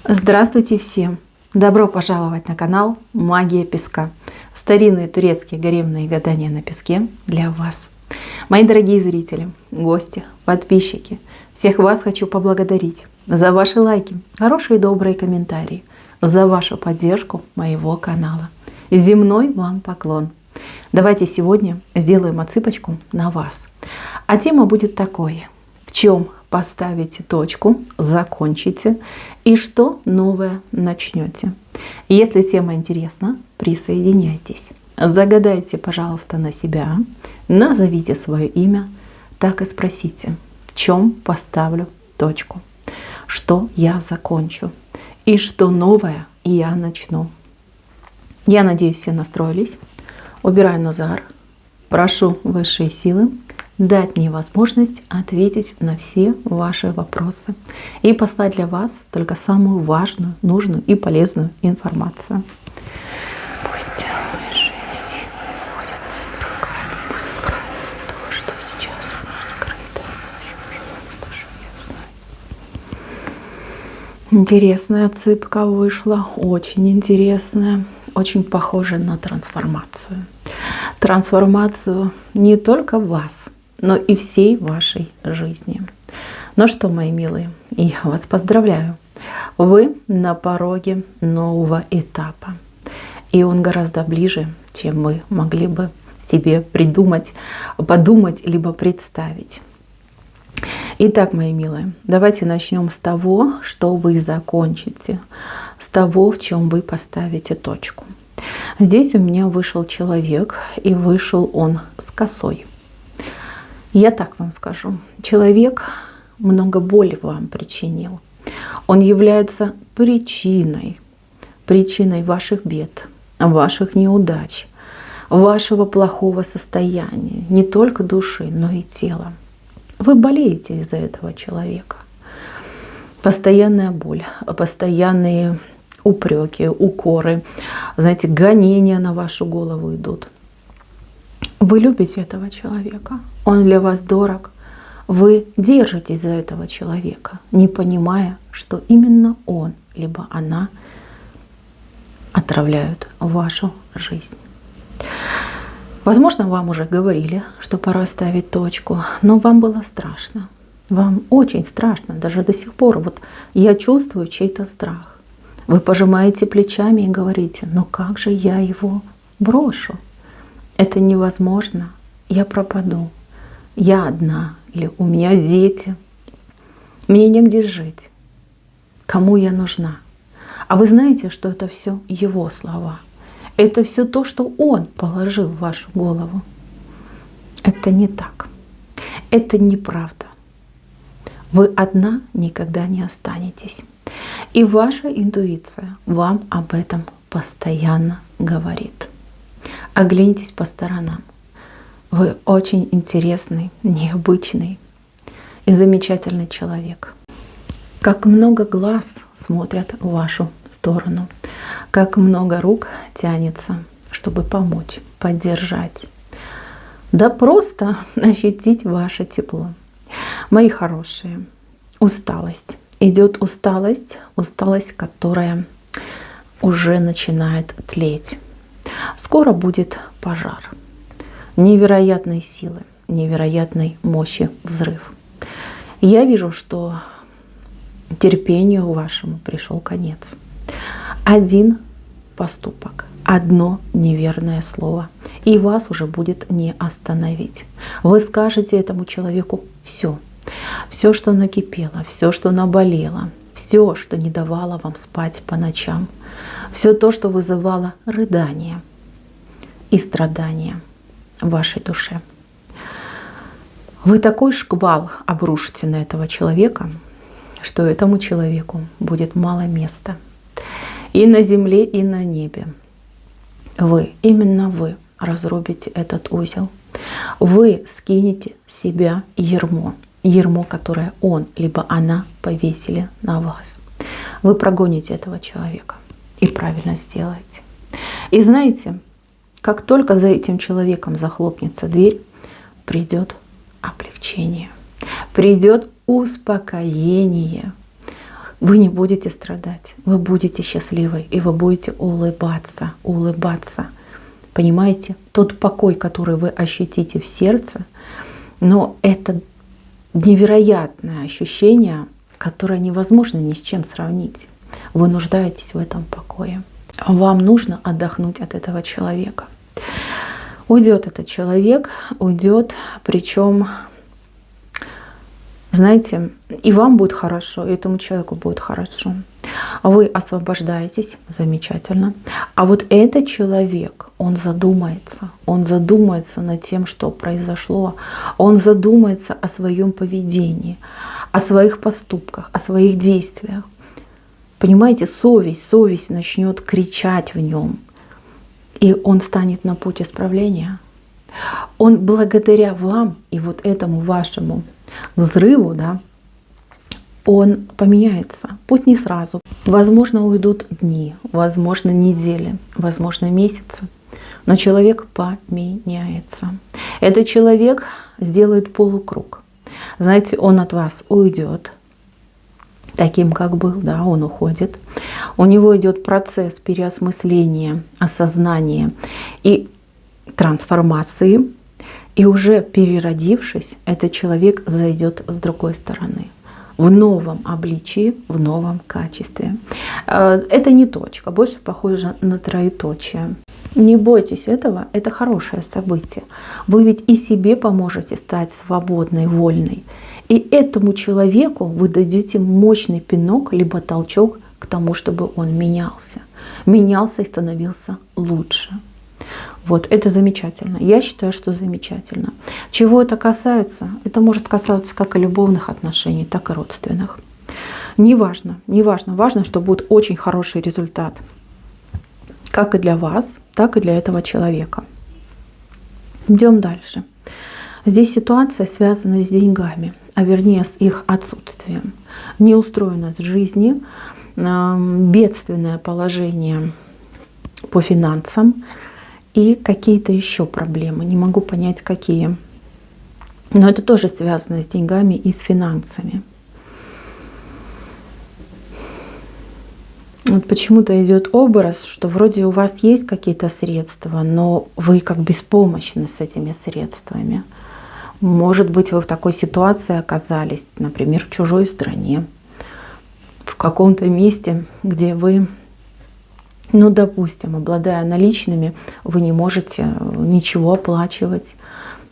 Здравствуйте всем! Добро пожаловать на канал Магия Песка. Старинные турецкие гаремные гадания на песке для вас. Мои дорогие зрители, гости, подписчики, всех вас хочу поблагодарить за ваши лайки, хорошие и добрые комментарии, за вашу поддержку моего канала. Земной вам поклон! Давайте сегодня сделаем отсыпочку на вас. А тема будет такой: в чем поставите точку, закончите и что новое начнете. Если тема интересна, присоединяйтесь. Загадайте, пожалуйста, на себя, назовите свое имя, так и спросите, в чем поставлю точку, что я закончу и что новое я начну. Я надеюсь, все настроились. Убираю Назар. Прошу высшие силы дать мне возможность ответить на все ваши вопросы и послать для вас только самую важную, нужную и полезную информацию. Пусть высшие силы вводят в то, что сейчас скрыто в нашем душе. Интересная отсыпка вышла, очень интересная, очень похожая на трансформацию. Трансформацию не только вас, но и всей вашей жизни. Ну что, мои милые, я вас поздравляю. Вы на пороге нового этапа. И он гораздо ближе, чем вы могли бы себе придумать, подумать, либо представить. Итак, мои милые, давайте начнем с того, что вы закончите, с того, в чем вы поставите точку. Здесь у меня вышел человек, и вышел он с косой. Я так вам скажу, человек много боли вам причинил. Он является причиной ваших бед, ваших неудач, вашего плохого состояния, не только души, но и тела. Вы болеете из-за этого человека. Постоянная боль, постоянные упреки, укоры, знаете, гонения на вашу голову идут. Вы любите этого человека, он для вас дорог. Вы держитесь за этого человека, не понимая, что именно он, либо она отравляют вашу жизнь. Возможно, вам уже говорили, что пора ставить точку, но вам было страшно. Вам очень страшно, даже до сих пор. Вот я чувствую чей-то страх. Вы пожимаете плечами и говорите: ну как же я его брошу? Это невозможно, я пропаду. Я одна, или у меня дети. Мне негде жить. Кому я нужна? А вы знаете, что это все его слова? Это все то, что он положил в вашу голову. Это не так. Это неправда. Вы одна никогда не останетесь. И ваша интуиция вам об этом постоянно говорит. Оглянитесь по сторонам. Вы очень интересный, необычный и замечательный человек. Как много глаз смотрят в вашу сторону, как много рук тянется, чтобы помочь, поддержать, да просто ощутить ваше тепло. Мои хорошие, усталость. Идет усталость, которая уже начинает тлеть. Скоро будет пожар. Невероятной силы, невероятной мощи взрыв. Я вижу, что терпению вашему пришел конец. Один поступок, одно неверное слово, и вас уже будет не остановить. Вы скажете этому человеку все. Все, что накипело, все, что наболело, все, что не давало вам спать по ночам, все то, что вызывало рыдание и страдания в вашей душе. Вы такой шквал обрушите на этого человека, что этому человеку будет мало места и на земле, и на небе. Вы, именно вы, разрубите этот узел. Вы скинете с себя ярмо, которое он либо она повесили на вас. Вы прогоните этого человека и правильно сделаете. И знаете, как только за этим человеком захлопнется дверь, придет облегчение, придет успокоение, вы не будете страдать, вы будете счастливы, и вы будете улыбаться, улыбаться. Понимаете? Тот покой, который вы ощутите в сердце, но это невероятное ощущение, которое невозможно ни с чем сравнить. Вы нуждаетесь в этом покое. Вам нужно отдохнуть от этого человека. Уйдет этот человек, уйдет, причем, знаете, и вам будет хорошо, и этому человеку будет хорошо. Вы освобождаетесь, замечательно. А вот этот человек, он задумается над тем, что произошло, он задумается о своем поведении, о своих поступках, о своих действиях. Понимаете, совесть начнет кричать в нем, и он станет на путь исправления. Он благодаря вам и вот этому вашему взрыву, да, он поменяется. Пусть не сразу. Возможно, уйдут дни, возможно, недели, возможно, месяцы. Но человек поменяется. Этот человек сделает полукруг. Знаете, он от вас уйдет. Таким, как был, да, он уходит. У него идет процесс переосмысления, осознания и трансформации. И уже переродившись, этот человек зайдет с другой стороны. В новом обличии, в новом качестве. Это не точка, больше похоже на троеточие. Не бойтесь этого, это хорошее событие. Вы ведь и себе поможете стать свободной, вольной. И этому человеку вы дадите мощный пинок, либо толчок к тому, чтобы он менялся. Менялся и становился лучше. Вот, это замечательно. Я считаю, что замечательно. Чего это касается? Это может касаться как и любовных отношений, так и родственных. Неважно. Важно, что будет очень хороший результат. Как и для вас, так и для этого человека. Идем дальше. Здесь ситуация связана с деньгами, а вернее с их отсутствием. Неустроенность жизни, бедственное положение по финансам и какие-то еще проблемы. Не могу понять, какие. Но это тоже связано с деньгами и с финансами. Вот почему-то идет образ, что вроде у вас есть какие-то средства, но вы как беспомощны с этими средствами. Может быть, вы в такой ситуации оказались, например, в чужой стране, в каком-то месте, где вы, ну, допустим, обладая наличными, вы не можете ничего оплачивать.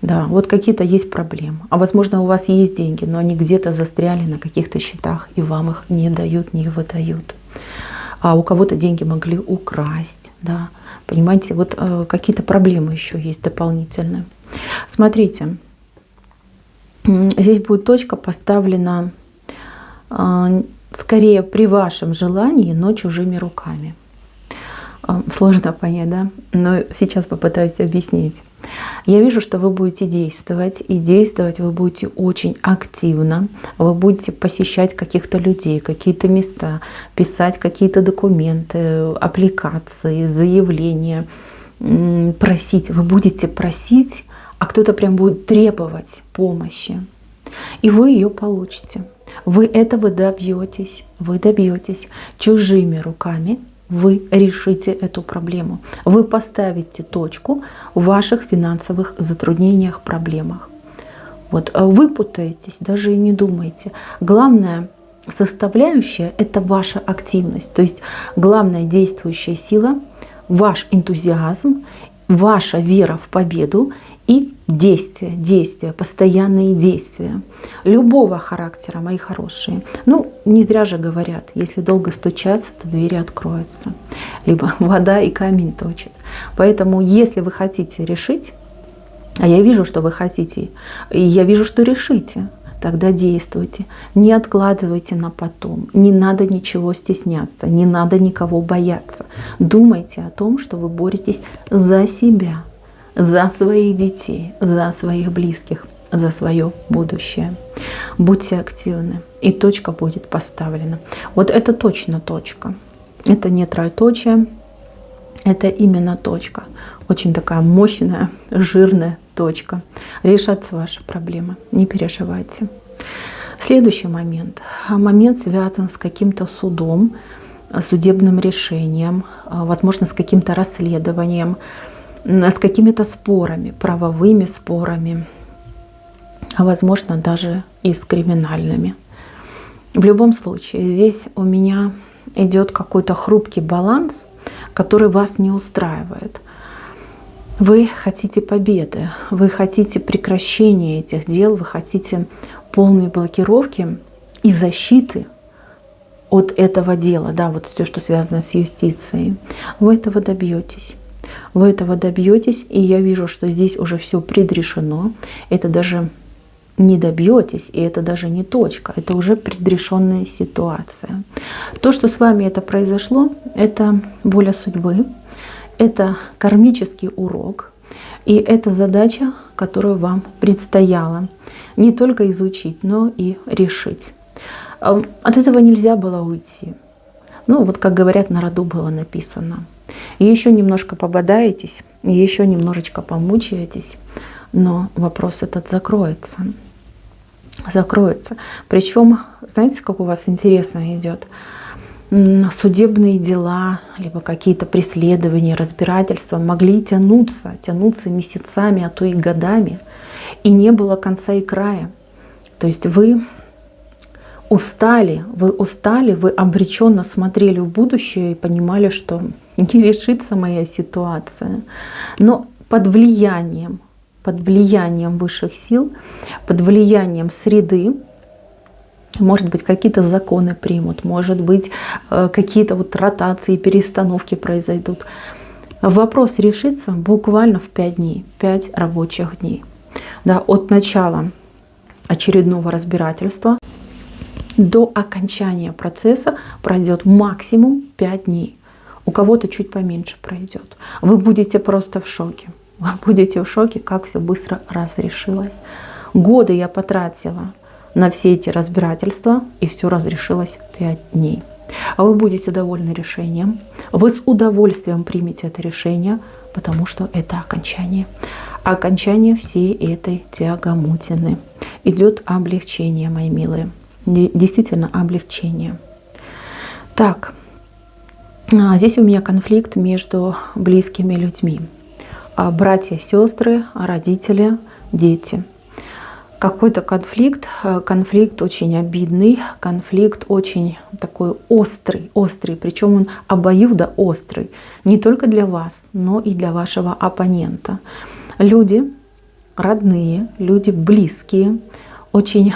Да, вот какие-то есть проблемы. А возможно, у вас есть деньги, но они где-то застряли на каких-то счетах, и вам их не дают, не выдают. А у кого-то деньги могли украсть. Да. Понимаете, вот какие-то проблемы еще есть дополнительные. Смотрите, здесь будет точка поставлена скорее при вашем желании, но чужими руками. Сложно понять, да? Но сейчас попытаюсь объяснить. Я вижу, что вы будете действовать, и действовать вы будете очень активно. Вы будете посещать каких-то людей, какие-то места, писать какие-то документы, аппликации, заявления, просить. Вы будете просить, а кто-то прям будет требовать помощи. И вы ее получите. Вы этого добьетесь. Вы добьетесь чужими руками. Вы решите эту проблему. Вы поставите точку в ваших финансовых затруднениях, проблемах. Вот, вы путаетесь, даже и не думайте. Главная составляющая – это ваша активность. То есть главная действующая сила – ваш энтузиазм, ваша вера в победу и действия, постоянные действия. Любого характера, мои хорошие. Ну, не зря же говорят, если долго стучаться, то двери откроются. Либо вода и камень точит. Поэтому, если вы хотите решить, а я вижу, что вы хотите, и я вижу, что решите, тогда действуйте. Не откладывайте на потом. Не надо ничего стесняться, не надо никого бояться. Думайте о том, что вы боретесь за себя, за своих детей, за своих близких, за свое будущее. Будьте активны, и точка будет поставлена. Вот это точно точка. Это не троеточие, это именно точка. Очень такая мощная, жирная точка. Решатся ваши проблемы, не переживайте. Следующий момент. Момент связан с каким-то судом, судебным решением, возможно, с каким-то расследованием, с какими-то спорами, правовыми спорами, возможно, даже и с криминальными. В любом случае, здесь у меня идет какой-то хрупкий баланс, который вас не устраивает. Вы хотите победы, вы хотите прекращения этих дел, вы хотите полной блокировки и защиты от этого дела, да, вот все, что связано с юстицией. Вы этого добьетесь. Вы этого добьетесь, и я вижу, что здесь уже все предрешено. Это даже не добьетесь, и это даже не точка, это уже предрешенная ситуация. То, что с вами это произошло, это воля судьбы, это кармический урок, и это задача, которую вам предстояло не только изучить, но и решить. От этого нельзя было уйти. Ну, вот как говорят, на роду было написано. И еще немножко пободаетесь, и еще немножечко помучаетесь, но вопрос этот закроется. Закроется. Причем, знаете, как у вас интересно идет? Судебные дела, либо какие-то преследования, разбирательства могли тянуться месяцами, а то и годами, и не было конца и края. То есть вы устали, вы обреченно смотрели в будущее и понимали, что не решится моя ситуация. Но под влиянием высших сил, под влиянием среды, может быть, какие-то законы примут, может быть, какие-то вот ротации, перестановки произойдут. Вопрос решится буквально в 5 дней, 5 рабочих дней. Да, от начала очередного разбирательства до окончания процесса пройдет максимум 5 дней. У кого-то чуть поменьше пройдет. Вы будете просто в шоке. Вы будете в шоке, как все быстро разрешилось. Годы я потратила на все эти разбирательства, и все разрешилось в 5 дней. А вы будете довольны решением. Вы с удовольствием примете это решение, потому что это окончание. Окончание всей этой тягомотины. Идет облегчение, мои милые. Действительно облегчение. Так, здесь у меня конфликт между близкими людьми. Братья, сестры, родители, дети. Какой-то конфликт очень обидный, конфликт очень такой острый, причем он обоюдоострый, не только для вас, но и для вашего оппонента. Люди родные, люди близкие очень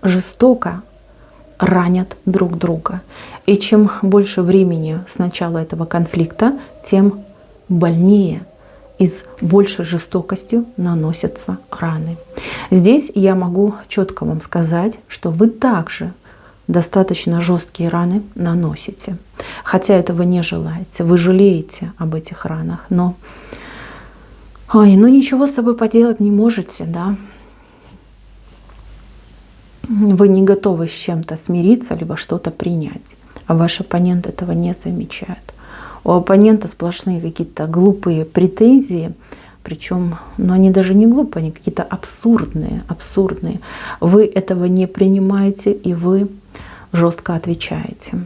жестоко ранят друг друга. И чем больше времени с начала этого конфликта, тем больнее и с большей жестокостью наносятся раны. Здесь я могу четко вам сказать, что вы также достаточно жесткие раны наносите. Хотя этого не желаете, вы жалеете об этих ранах, но ничего с собой поделать не можете, да? Вы не готовы с чем-то смириться, либо что-то принять, а ваш оппонент этого не замечает. У оппонента сплошные какие-то глупые претензии, причем, они даже не глупые, они какие-то абсурдные. Вы этого не принимаете, и вы жестко отвечаете.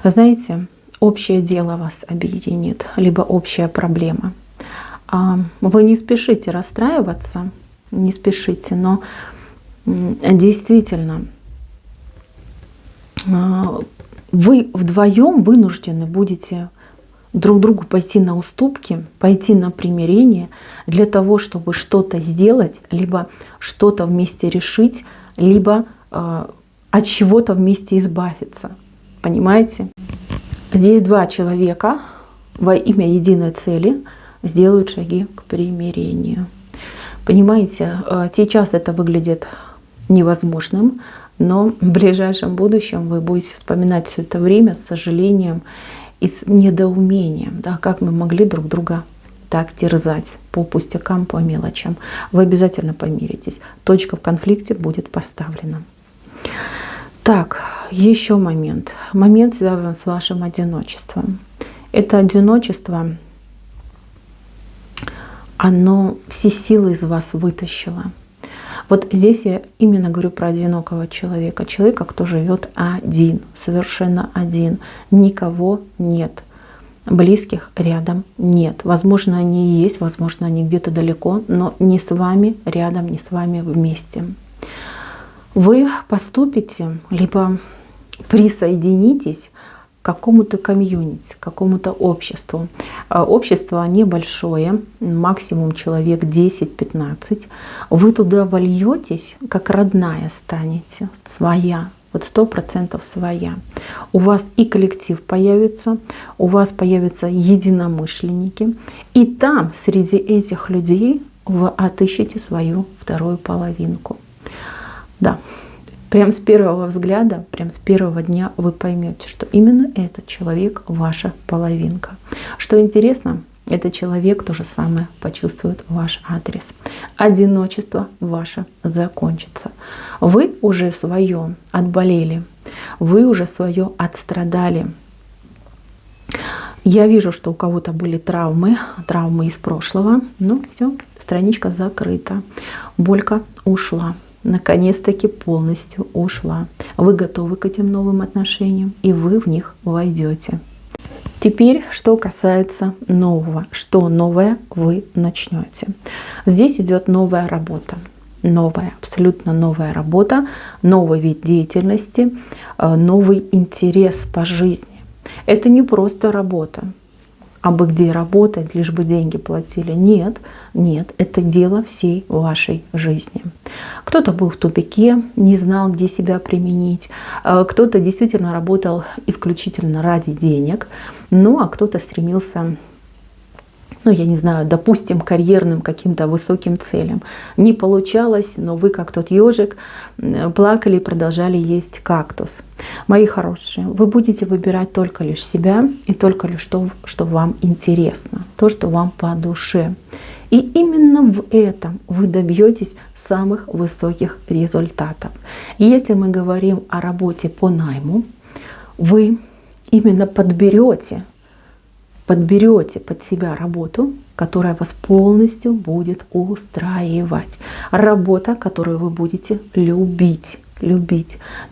Знаете, общее дело вас объединит, либо общая проблема. Вы не спешите расстраиваться, не спешите, но действительно вы вдвоем вынуждены будете друг другу пойти на уступки, пойти на примирение для того, чтобы что-то сделать, либо что-то вместе решить, либо от чего-то вместе избавиться. Понимаете? Здесь два человека во имя единой цели сделают шаги к примирению. Понимаете, сейчас это выглядит невозможным, но в ближайшем будущем вы будете вспоминать все это время с сожалением и с недоумением, да, как мы могли друг друга так терзать по пустякам, по мелочам. Вы обязательно помиритесь. Точка в конфликте будет поставлена. Так, еще момент. Момент связан с вашим одиночеством. Это одиночество, оно все силы из вас вытащило. Вот здесь я именно говорю про одинокого человека. Человека, кто живет один, совершенно один. Никого нет. Близких рядом нет. Возможно, они и есть, возможно, они где-то далеко, но не с вами рядом, не с вами вместе. Вы поступите, либо присоединитесь к какому-то комьюнити, к какому-то обществу. Общество небольшое, максимум человек 10-15. Вы туда вольетесь, как родная станете, своя. Вот 100% своя. У вас и коллектив появится, у вас появятся единомышленники. И там, среди этих людей, вы отыщете свою вторую половинку. Да, прям с первого взгляда, прям с первого дня вы поймете, что именно этот человек ваша половинка. Что интересно, этот человек то же самое почувствует ваш адрес. Одиночество ваше закончится. Вы уже свое отболели, вы уже свое отстрадали. Я вижу, что у кого-то были травмы из прошлого. Ну все, страничка закрыта. Болька ушла. Наконец-таки полностью ушла. Вы готовы к этим новым отношениям, и вы в них войдете. Теперь, что касается нового. Что новое вы начнете? Здесь идет новая работа. Новая, абсолютно новая работа, новый вид деятельности, новый интерес по жизни. Это не просто работа. Абы где работать, лишь бы деньги платили. Нет, нет, это дело всей вашей жизни. Кто-то был в тупике, не знал, где себя применить. Кто-то действительно работал исключительно ради денег. Ну, а кто-то стремился, ну, я не знаю, допустим, карьерным каким-то высоким целям. Не получалось, но вы, как тот ежик, плакали и продолжали есть кактус. Мои хорошие, вы будете выбирать только лишь себя и только лишь то, что вам интересно, то, что вам по душе. И именно в этом вы добьетесь самых высоких результатов. И если мы говорим о работе по найму, вы именно подберете под себя работу, которая вас полностью будет устраивать. Работа, которую вы будете любить.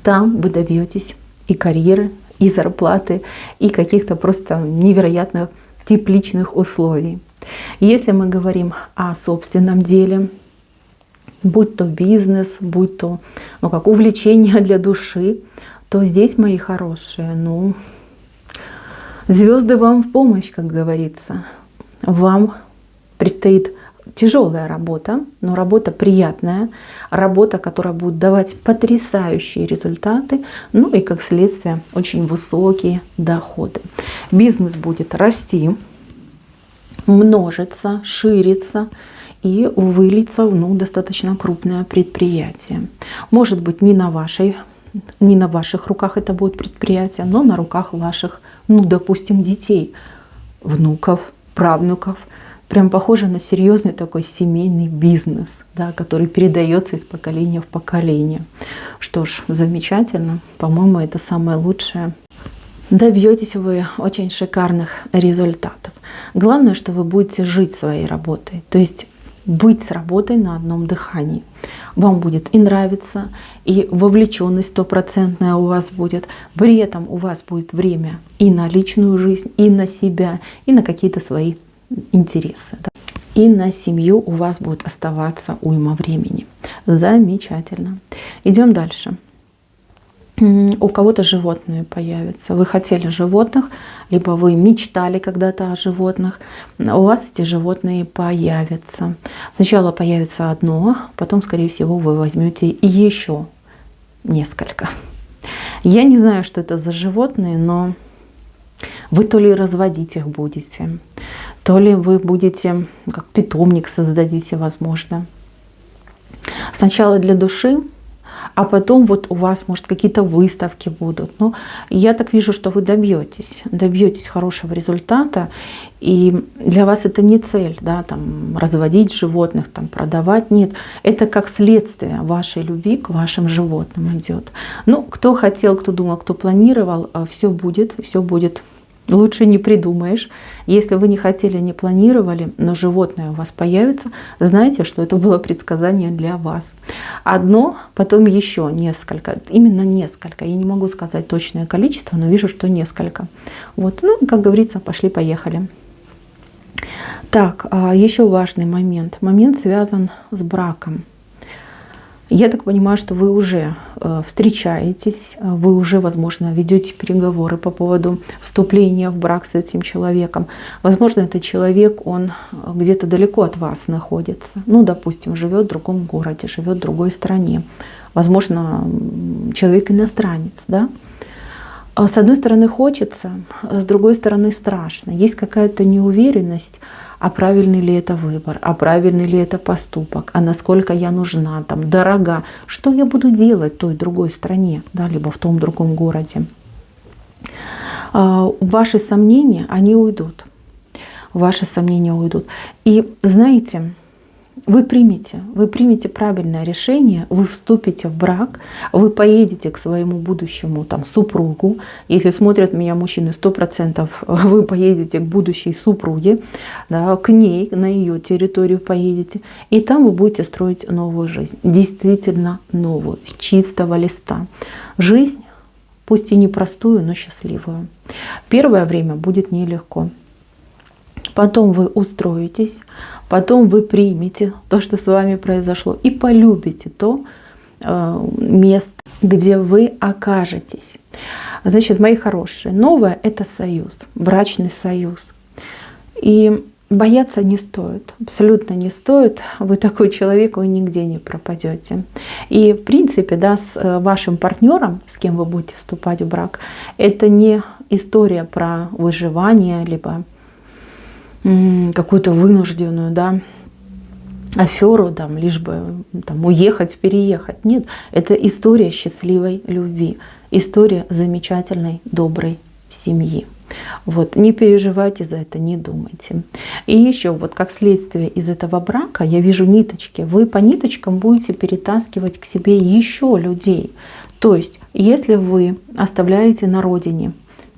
Там вы добьетесь и карьеры, и зарплаты, и каких-то просто невероятных тепличных условий. Если мы говорим о собственном деле, будь то бизнес, будь то как увлечение для души, то здесь, мои хорошие, звезды вам в помощь, как говорится. Вам предстоит тяжелая работа, но работа приятная, работа, которая будет давать потрясающие результаты, ну и как следствие очень высокие доходы. Бизнес будет расти, множиться, шириться и вылиться в достаточно крупное предприятие. Может быть, не на ваших руках это будет предприятие, но на руках ваших, допустим, детей, внуков, правнуков. Прям похоже на серьезный такой семейный бизнес, да, который передается из поколения в поколение. Что ж, замечательно. По-моему, это самое лучшее. Добьетесь вы очень шикарных результатов. Главное, что вы будете жить своей работой. То есть быть с работой на одном дыхании. Вам будет и нравиться, и вовлеченность стопроцентная у вас будет. При этом у вас будет время и на личную жизнь, и на себя, и на какие-то свои интересы. Да. И на семью у вас будет оставаться уйма времени. Замечательно. Идем дальше. У кого-то животные появятся. Вы хотели животных, либо вы мечтали когда-то о животных. У вас эти животные появятся. Сначала появится одно, потом, скорее всего, вы возьмете еще несколько. Я не знаю, что это за животные, но вы то ли разводить их будете, то ли вы будете, как питомник создадите, возможно. Сначала для души, а потом вот у вас, может, какие-то выставки будут. Но я так вижу, что вы добьетесь хорошего результата. И для вас это не цель, да, там, разводить животных, там, продавать. Нет, это как следствие вашей любви к вашим животным идет. Ну, кто хотел, кто думал, кто планировал, все будет Лучше не придумаешь. Если вы не хотели, не планировали, но животное у вас появится, знайте, что это было предсказание для вас. Одно, потом еще несколько. Именно несколько. Я не могу сказать точное количество, но вижу, что несколько. Вот, ну, как говорится, пошли-поехали. Так, еще важный момент. Момент связан с браком. Я так понимаю, что вы уже встречаетесь, вы уже, возможно, ведете переговоры по поводу вступления в брак с этим человеком. Возможно, этот человек, он где-то далеко от вас находится. Ну, допустим, живет в другом городе, живет в другой стране. Возможно, человек иностранец, да? С одной стороны хочется, с другой стороны страшно. Есть какая-то неуверенность, а правильный ли это выбор, а правильный ли это поступок, а насколько я нужна, там, дорога, что я буду делать в той другой стране, да, либо в том другом городе. Ваши сомнения, они уйдут. Ваши сомнения уйдут. И знаете, вы примете правильное решение, вы вступите в брак, вы поедете к своему будущему там, супругу. Если смотрят меня мужчины, 100% вы поедете к будущей супруге, да, к ней, на ее территорию поедете. И там вы будете строить новую жизнь. Действительно новую, с чистого листа. Жизнь, пусть и непростую, но счастливую. Первое время будет нелегко. Потом вы устроитесь, потом вы примете то, что с вами произошло, и полюбите то место, где вы окажетесь. Значит, мои хорошие, новое — это союз, брачный союз. И бояться не стоит, абсолютно не стоит. Вы такой человек, вы нигде не пропадете. И в принципе, да, с вашим партнером, с кем вы будете вступать в брак, это не история про выживание, либо какую-то вынужденную, да, аферу, там, лишь бы там, уехать, переехать. Нет, это история счастливой любви, история замечательной, доброй семьи. Вот, не переживайте за это, не думайте. И еще вот как следствие из этого брака я вижу ниточки. Вы по ниточкам будете перетаскивать к себе еще людей. То есть, если вы оставляете на родине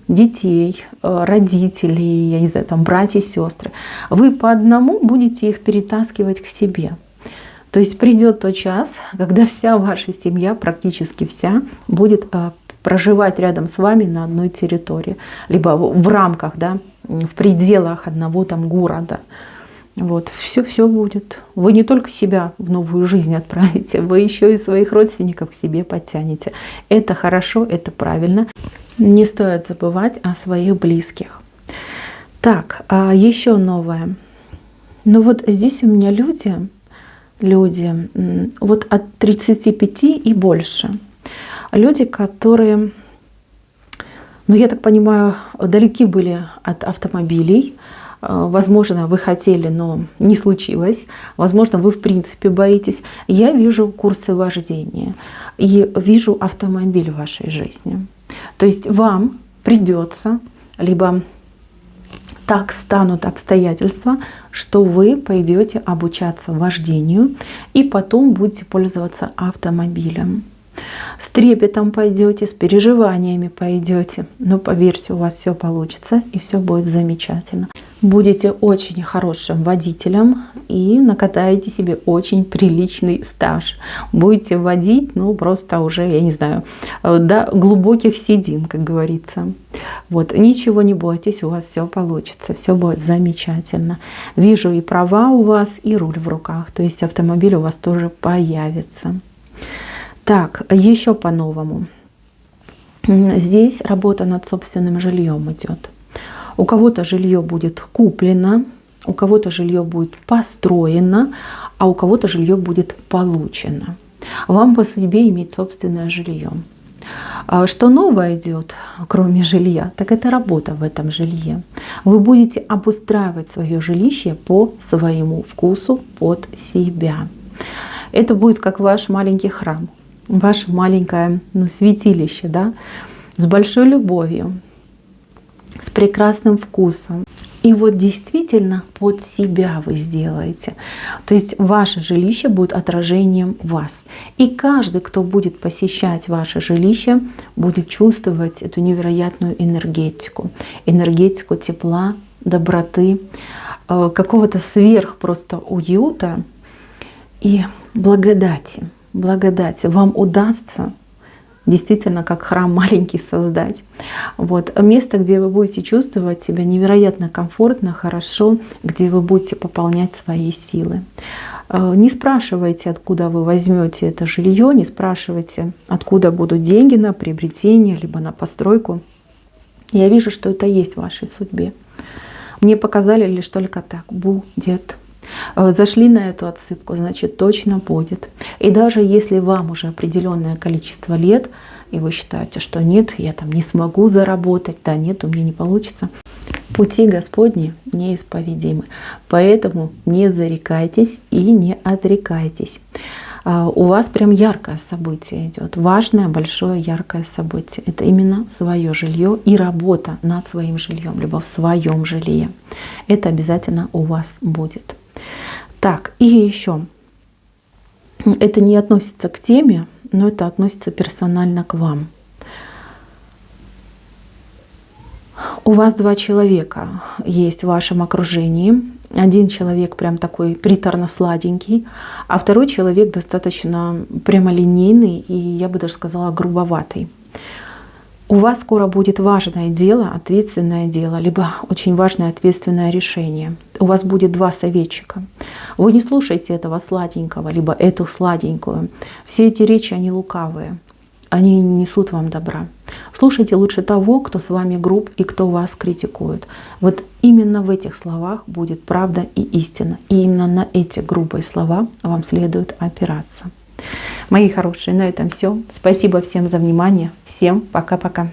детей, родителей, я не знаю, там, братья, сестры, вы по одному будете их перетаскивать к себе. То есть придет тот час, когда вся ваша семья, практически вся, будет проживать рядом с вами на одной территории, либо в рамках, да, в пределах одного там города. Вот, все будет. Вы не только себя в новую жизнь отправите, вы еще и своих родственников к себе подтянете. Это хорошо, это правильно. Не стоит забывать о своих близких. Так, еще новое. Ну вот здесь у меня люди вот от 35 и больше. Люди, которые, ну я так понимаю, далеки были от автомобилей. Возможно, вы хотели, но не случилось. Возможно, вы в принципе боитесь. Я вижу курсы вождения и вижу автомобиль в вашей жизни. То есть вам придется, либо так станут обстоятельства, что вы пойдете обучаться вождению и потом будете пользоваться автомобилем. С трепетом пойдете, с переживаниями пойдете, но поверьте, у вас все получится и все будет замечательно. Будете очень хорошим водителем и накатаете себе очень приличный стаж. Будете водить, ну просто уже, я не знаю, до глубоких седин, как говорится. Вот, ничего не бойтесь, у вас все получится, все будет замечательно. Вижу и права у вас, и руль в руках, то есть автомобиль у вас тоже появится. Так, еще по-новому. Здесь работа над собственным жильем идет. У кого-то жилье будет куплено, у кого-то жилье будет построено, а у кого-то жилье будет получено. Вам по судьбе иметь собственное жилье. Что новое идет, кроме жилья, так это работа в этом жилье. Вы будете обустраивать свое жилище по своему вкусу, под себя. Это будет как ваш маленький храм, ваше маленькое святилище, да, с большой любовью, с прекрасным вкусом. И вот действительно под себя вы сделаете. То есть ваше жилище будет отражением вас. И каждый, кто будет посещать ваше жилище, будет чувствовать эту невероятную энергетику. Энергетику тепла, доброты, какого-то сверх просто уюта и благодати. Благодати. Вам удастся действительно как храм маленький создать. Вот. Место, где вы будете чувствовать себя невероятно комфортно, хорошо, где вы будете пополнять свои силы. Не спрашивайте, откуда вы возьмете это жилье, не спрашивайте, откуда будут деньги на приобретение, либо на постройку. Я вижу, что это есть в вашей судьбе. Мне показали лишь только так. Будет. Зашли на эту отсыпку, значит, точно будет. И даже если вам уже определенное количество лет, и вы считаете, что нет, я там не смогу заработать, да нет, у меня не получится. Пути Господни неисповедимы. Поэтому не зарекайтесь и не отрекайтесь. У вас прям яркое событие идет, важное, большое, яркое событие. Это именно свое жилье и работа над своим жильем, либо в своем жилье. Это обязательно у вас будет. Так, и еще. Это не относится к теме, но это относится персонально к вам. У вас 2 человека есть в вашем окружении. Один человек прям такой приторно-сладенький, а второй человек достаточно прямолинейный и, я бы даже сказала, грубоватый. У вас скоро будет важное дело, ответственное дело, либо очень важное ответственное решение. У вас будет 2 советчика. Вы не слушайте этого сладенького, либо эту сладенькую. Все эти речи, они лукавые. Они не несут вам добра. Слушайте лучше того, кто с вами груб и кто вас критикует. Вот именно в этих словах будет правда и истина. И именно на эти грубые слова вам следует опираться. Мои хорошие, на этом все. Спасибо всем за внимание. Всем пока-пока.